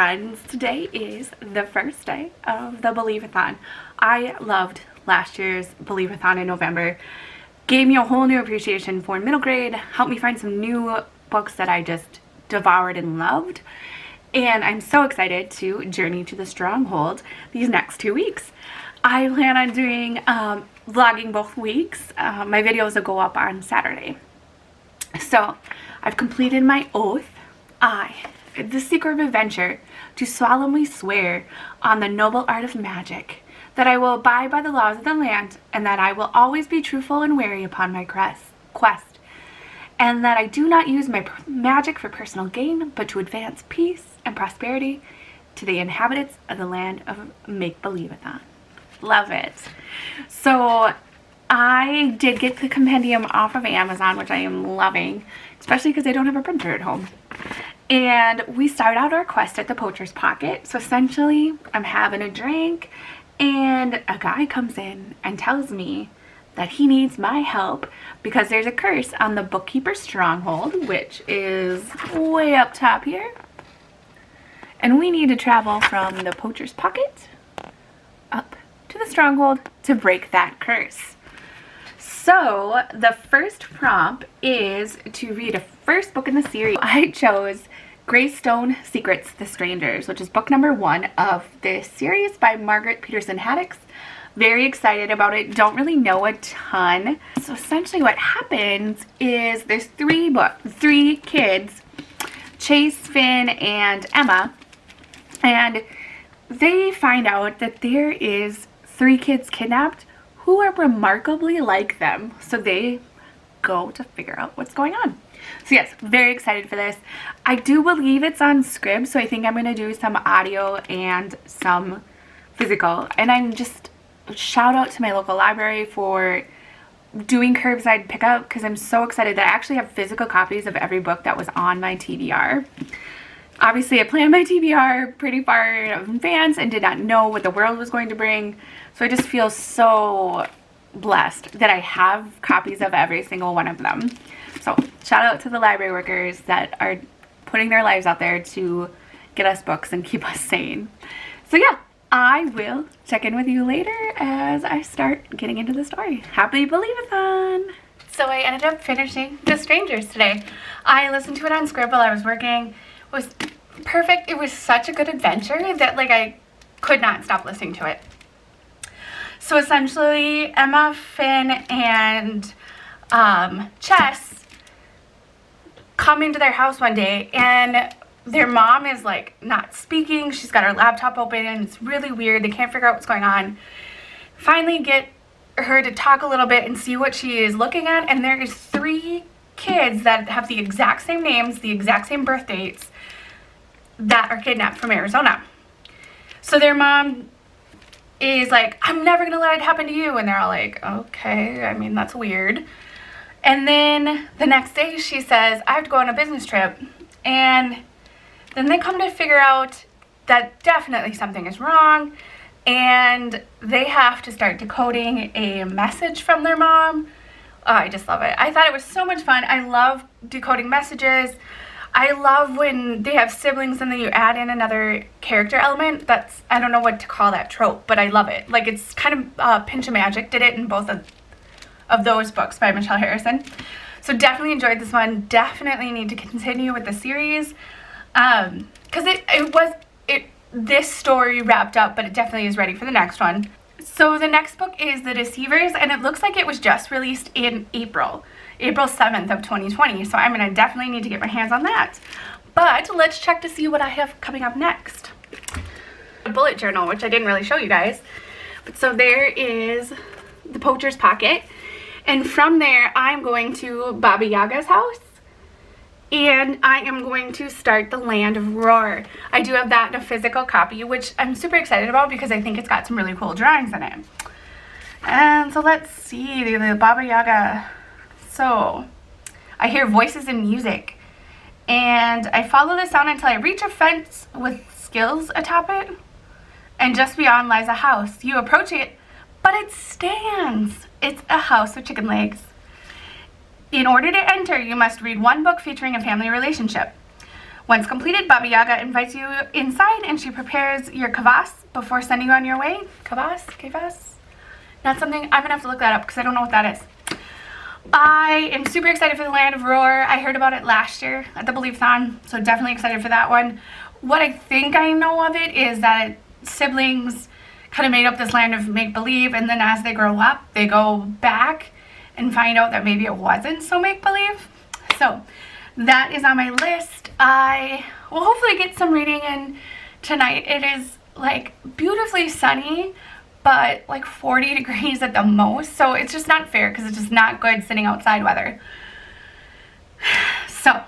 friends. Today is the first day of the Believathon. I loved last year's Believathon in November. Gave me a whole new appreciation for middle grade, helped me find some new books that I just devoured and loved. And I'm so excited to journey to the Stronghold these next 2 weeks. I plan on doing vlogging both weeks. My videos will go up on Saturday. So I've completed my oath. The seeker of adventure, to solemnly swear on the noble art of magic, that I will abide by the laws of the land, and that I will always be truthful and wary upon my quest, and that I do not use my magic for personal gain, but to advance peace and prosperity to the inhabitants of the land of Believathon. Love it. So I did get the compendium off of Amazon, which I am loving, especially because I don't have a printer at home. And we start out our quest at the Poacher's Pocket. So essentially, I'm having a drink, and a guy comes in and tells me that he needs my help because there's a curse on the Bookkeeper's Stronghold, which is way up top here. And we need to travel from the Poacher's Pocket up to the Stronghold to break that curse. So the first prompt is to read a first book in the series. I chose Greystone Secrets: The Strangers, which is book number 1 of this series by Margaret Peterson Haddix. Very excited about it. Don't really know a ton. So essentially what happens is there's three kids, Chase, Finn, and Emma, and they find out that there is 3 kids kidnapped who are remarkably like them. So they go to figure out what's going on. So yes, very excited for this. I do believe it's on Scribd, so I think I'm going to do some audio and some physical. And I'm just, shout out to my local library for doing curbside pickup, because I'm so excited that I actually have physical copies of every book that was on my TBR. Obviously, I planned my TBR pretty far in advance and did not know what the world was going to bring. So I just feel so blessed that I have copies of every single one of them. So shout out to the library workers that are putting their lives out there to get us books and keep us sane. So yeah, I will check in with you later as I start getting into the story. Happy Believathon! So I ended up finishing The Strangers today. I listened to it on Scribd while I was working. It was perfect. It was such a good adventure that I could not stop listening to it. So essentially, Emma, Finn, and Chess come into their house one day, and their mom is not speaking. She's got her laptop open, and it's really weird. They can't figure out what's going on. Finally get her to talk a little bit and see what she is looking at, and there is 3 kids that have the exact same names, the exact same birth dates, that are kidnapped from Arizona. So their mom is like, I'm never gonna let it happen to you. And they're all like, okay, I mean, that's weird. And then the next day she says, I have to go on a business trip. And then they come to figure out that definitely something is wrong, and they have to start decoding a message from their mom. Oh, I just love it. I thought it was so much fun. I love decoding messages. I love when they have siblings and then you add in another character element. That's, I don't know what to call that trope, but I love it. It's kind of Pinch of Magic did it in both of those books by Michelle Harrison. So definitely enjoyed this one. Definitely need to continue with the series. Because this story wrapped up, but it definitely is ready for the next one. So the next book is The Deceivers, and it looks like it was just released in April 7th of 2020. So I'm going to definitely need to get my hands on that. But let's check to see what I have coming up next. A bullet journal, which I didn't really show you guys. But so there is the Poacher's Pocket. And from there, I'm going to Baba Yaga's house. And I am going to start the Land of Roar. I do have that in a physical copy, which I'm super excited about because I think it's got some really cool drawings in it. And so let's see, the Baba Yaga. So I hear voices and music, and I follow the sound until I reach a fence with skills atop it, and just beyond lies a house. You approach it, but it stands. It's a house with chicken legs. In order to enter, you must read one book featuring a family relationship. Once completed, Baba Yaga invites you inside and she prepares your kvass before sending you on your way. Kvass? That's something, I'm gonna have to look that up because I don't know what that is. I am super excited for the Land of Roar. I heard about it last year at the Believathon, so definitely excited for that one. What I think I know of it is that siblings kind of made up this land of make-believe, and then as they grow up, they go back and find out that maybe it wasn't so make-believe. So that is on my list. I will hopefully get some reading in tonight. It is like beautifully sunny, but like 40 degrees at the most, so it's just not fair because it's just not good sitting outside weather. So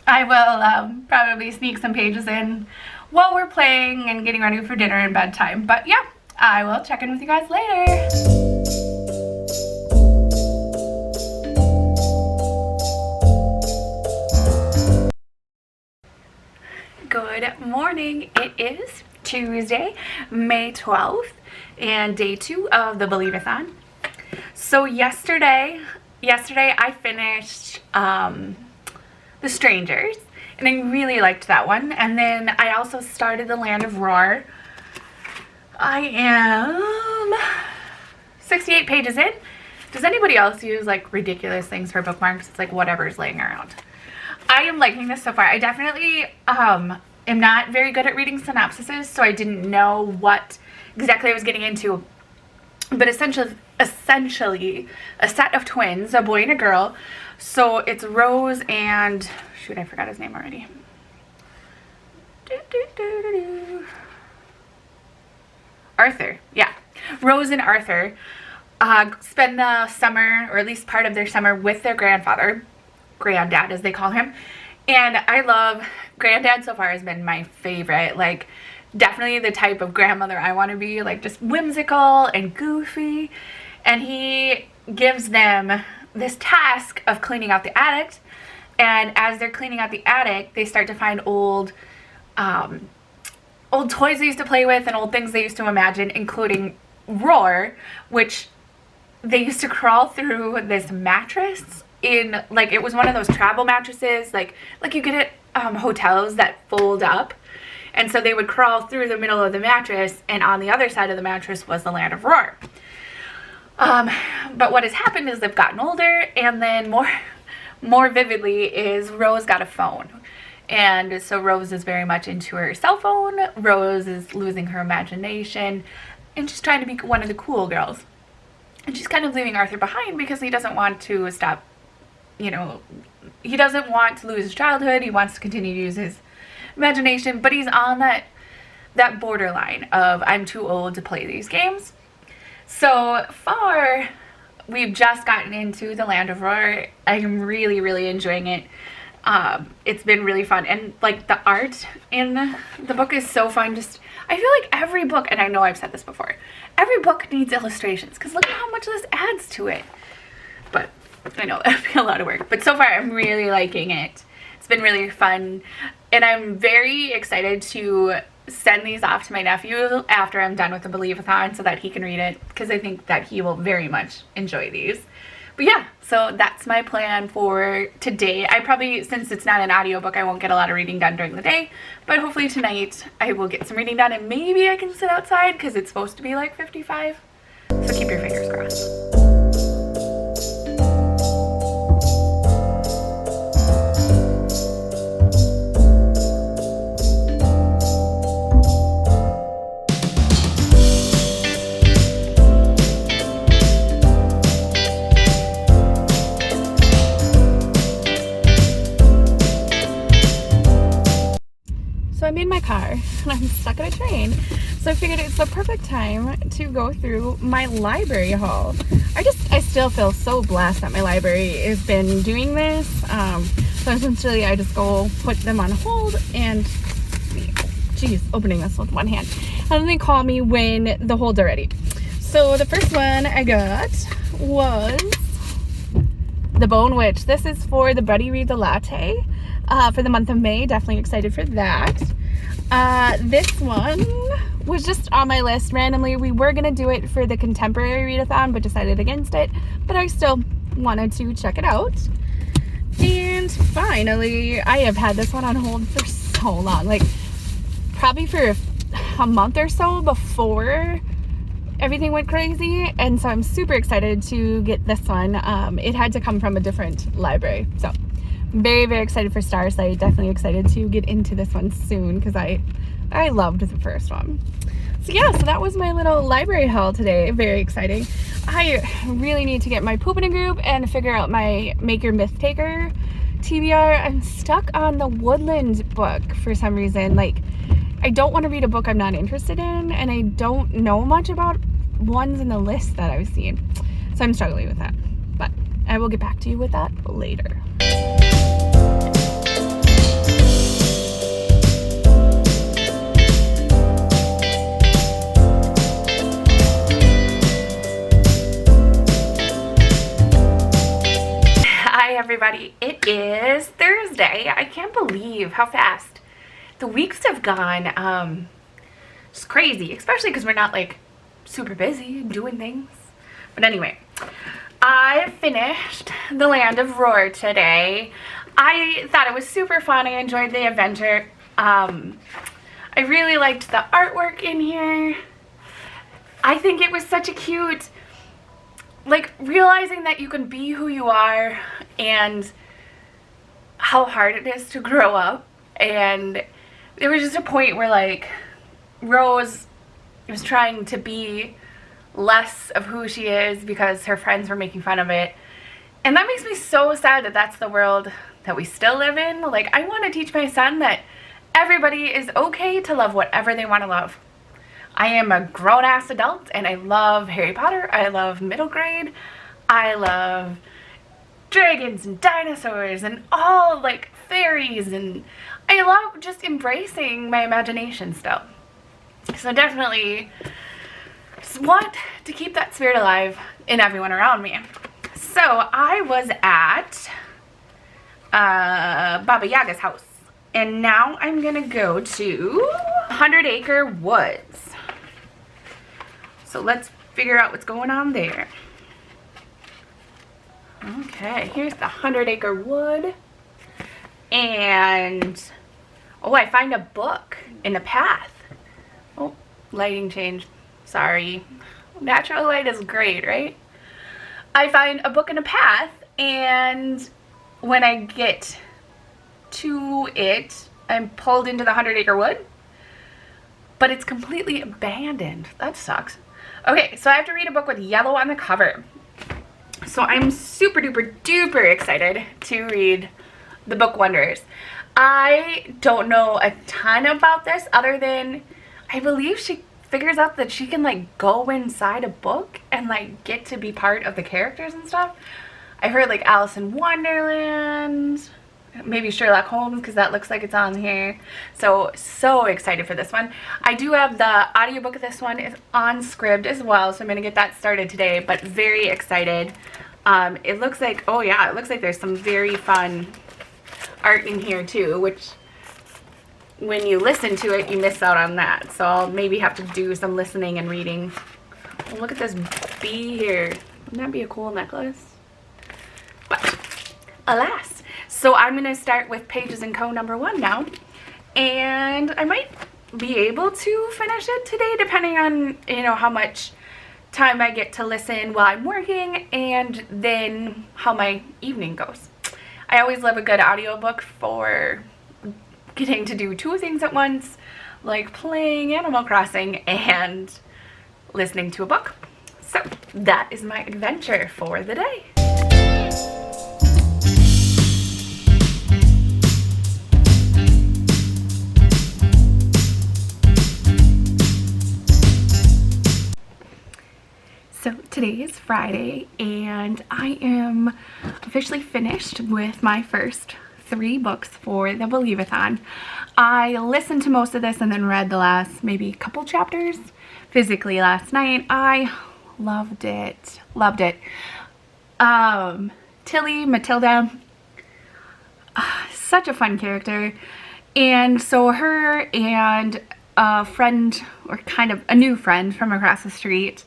I will probably sneak some pages in while we're playing and getting ready for dinner and bedtime. But yeah, I will check in with you guys later. Good morning. It is Tuesday, May 12th, and day 2 of the Believathon. So yesterday I finished The Strangers, and I really liked that one. And then I also started the Land of Roar. I am 68 pages in. Does anybody else use like ridiculous things for bookmarks? It's like whatever's laying around. I am liking this so far. I definitely am not very good at reading synopsises, so I didn't know what exactly I was getting into. But essentially a set of twins, a boy and a girl. So it's Rose and, shoot, I forgot his name already. Arthur, yeah. Rose and Arthur spend the summer, or at least part of their summer, with their granddad as they call him. And I love, Granddad so far has been my favorite, like definitely the type of grandmother I want to be, like just whimsical and goofy. And he gives them this task of cleaning out the attic, and as they're cleaning out the attic, they start to find old toys they used to play with and old things they used to imagine, including Roar, which they used to crawl through this mattress in, like, it was one of those travel mattresses like you get at hotels that fold up, and so they would crawl through the middle of the mattress, and on the other side of the mattress was the Land of Roar. But what has happened is they've gotten older, and then more vividly is Rose got a phone. And so Rose is very much into her cell phone. Rose is losing her imagination and she's trying to be one of the cool girls. And she's kind of leaving Arthur behind because he doesn't want to stop, you know, he doesn't want to lose his childhood. He wants to continue to use his imagination, but he's on that borderline of I'm too old to play these games. So far, we've just gotten into the Land of Roar. I am really, really enjoying it. It's been really fun, and like the art in the book is so fun. Just, I feel like every book, and I know I've said this before, every book needs illustrations because look at how much this adds to it. But I know that'd be a lot of work, but so far I'm really liking it. It's been really fun, and I'm very excited to send these off to my nephew after I'm done with the Believathon so that he can read it, because I think that he will very much enjoy these. But yeah, so that's my plan for today. I probably, since it's not an audiobook, I won't get a lot of reading done during the day, but hopefully tonight I will get some reading done, and maybe I can sit outside because it's supposed to be like 55. So keep your fingers crossed. I'm in my car and I'm stuck at a train, so I figured it's the perfect time to go through my library haul. I still feel so blessed that my library has been doing this. So essentially I just go put them on hold and, geez, opening this with one hand, and then they call me when the holds are ready. So the first one I got was The Bone Witch. This is for the Buddy Read the Latte for the month of May. Definitely excited for that. This one was just on my list randomly. We were going to do it for the contemporary readathon, but decided against it. But I still wanted to check it out. And finally, I have had this one on hold for so long, like probably for a month or so before everything went crazy, and so I'm super excited to get this one. It had to come from a different library, so very, very excited for Starsight. Definitely excited to get into this one soon because I loved the first one. So yeah, so that was my little library haul today. Very exciting. I really need to get my poop in a group and figure out my Make Your Myth Taker TBR. I'm stuck on the Woodland book for some reason. Like, I don't want to read a book I'm not interested in, and I don't know much about ones in the list that I've seen. So I'm struggling with that, but I will get back to you with that later. Hi everybody, it is Thursday. I can't believe how fast the weeks have gone. It's crazy, especially because we're not like super busy doing things. But anyway, I finished The Land of Roar today. I thought it was super fun. I enjoyed the adventure. I really liked the artwork in here. I think it was such a cute, like, realizing that you can be who you are and how hard it is to grow up. And there was just a point where, like, Rose was trying to be less of who she is because her friends were making fun of it. And that makes me so sad that that's the world that we still live in. Like, I want to teach my son that everybody is okay to love whatever they want to love. I am a grown-ass adult, and I love Harry Potter. I love middle grade. I love dragons and dinosaurs and all, like, fairies, and I love just embracing my imagination still. So definitely just want to keep that spirit alive in everyone around me. So I was at Baba Yaga's house, and now I'm gonna go to 100 Acre Woods. So let's figure out what's going on there. Okay, here's the 100 Acre Wood. And, oh, I find a book in a path. Oh, lighting changed. Sorry. Natural light is great, right? I find a book in a path, and when I get to it, I'm pulled into the 100 Acre Wood. But it's completely abandoned. That sucks. Okay, so I have to read a book with yellow on the cover. So I'm super duper duper excited to read the book Wonders. I don't know a ton about this other than I believe she figures out that she can, like, go inside a book and, like, get to be part of the characters and stuff. I've heard, like, Alice in Wonderland, maybe Sherlock Holmes, because that looks like it's on here. So excited for this one. I do have the audiobook of this one is on Scribd as well, so I'm gonna get that started today, but very excited. It looks like, oh yeah, it looks like there's some very fun art in here too, which when you listen to it you miss out on that, so I'll maybe have to do some listening and reading. Oh, look at this bee here. Wouldn't that be a cool necklace? But alas, so I'm gonna start with Pages & Co. #1 now, and I might be able to finish it today depending on, you know, how much time I get to listen while I'm working and then how my evening goes. I always love a good audiobook for getting to do two things at once, like playing Animal Crossing and listening to a book. So that is my adventure for the day. So today is Friday, and I am officially finished with my first 3 books for the Believathon. I listened to most of this and then read the last maybe couple chapters physically last night. I loved it. Loved it. Tilly, Matilda, such a fun character. And so her and a friend, or kind of a new friend from across the street,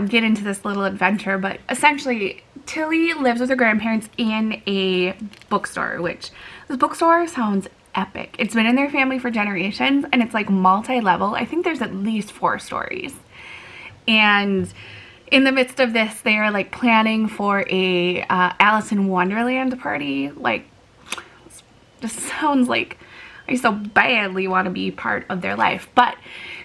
get into this little adventure, but essentially Tilly lives with her grandparents in a bookstore, which this bookstore sounds epic. It's been in their family for generations, and it's like multi-level. I think there's at least 4 stories. And in the midst of this, they are like planning for a Alice in Wonderland party. Like, just sounds like I so badly want to be part of their life. But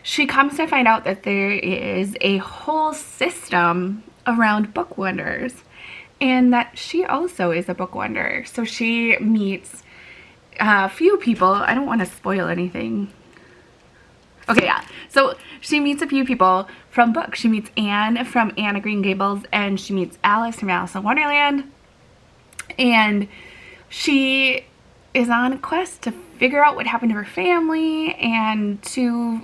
she comes to find out that there is a whole system around book wonders, and that she also is a book wonder. So she meets a few people. I don't want to spoil anything. Okay, yeah. So she meets a few people from books. She meets Anne from Anne of Green Gables, and she meets Alice from Alice in Wonderland. And she is on a quest to figure out what happened to her family and to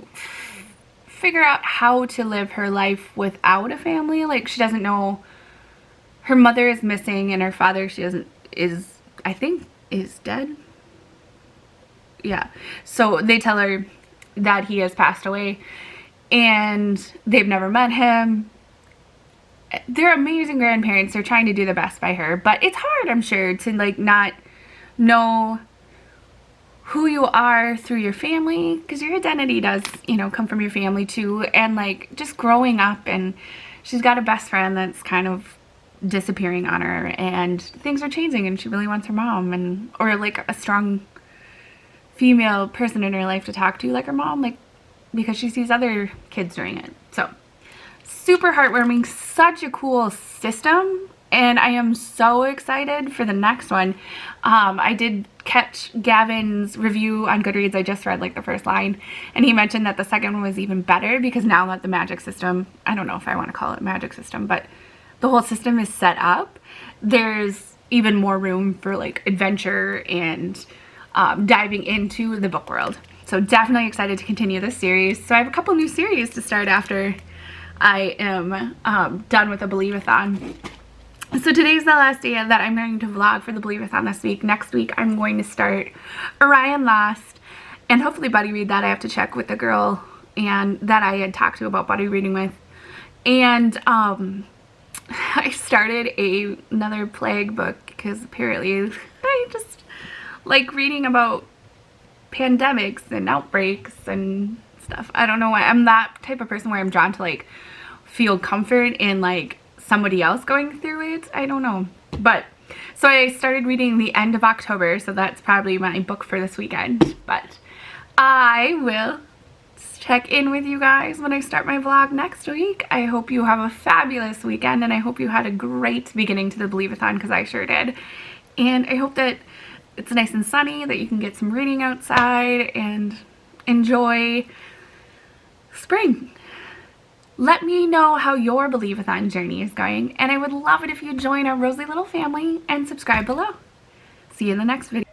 figure out how to live her life without a family. Like, she doesn't know, her mother is missing, and her father, I think is dead. Yeah. So they tell her that he has passed away, and they've never met him. They're amazing grandparents. They're trying to do the best by her, but it's hard, I'm sure, to like not know who you are through your family, because your identity does, you know, come from your family too. And like, just growing up, and she's got a best friend that's kind of disappearing on her, and things are changing, and she really wants her mom, and or like a strong female person in her life to talk to, like her mom, like, because she sees other kids doing it. So super heartwarming, such a cool system, and I am so excited for the next one. I did catch Gavin's review on Goodreads. I just read like the first line, and he mentioned that the second one was even better, because now that the magic system, I don't know if I want to call it magic system, but the whole system is set up, there's even more room for like adventure and diving into the book world. So definitely excited to continue this series. So I have a couple new series to start after I am done with the Believathon. So today's the last day that I'm going to vlog for the Believathon this week. Next week I'm going to start Orion Lost, and hopefully buddy read that. I have to check with the girl and that I had talked to about buddy reading with. And I started another plague book, because apparently I just like reading about pandemics and outbreaks and stuff. I don't know why. I'm that type of person where I'm drawn to like feel comfort in like somebody else going through it. I don't know. But so I started reading the end of October, so that's probably my book for this weekend. But I will check in with you guys when I start my vlog next week. I hope you have a fabulous weekend, and I hope you had a great beginning to the Believathon, because I sure did. And I hope that it's nice and sunny, that you can get some reading outside and enjoy spring. Let me know how your Believathon journey is going, and I would love it if you join our rosy little family and subscribe below. See you in the next video.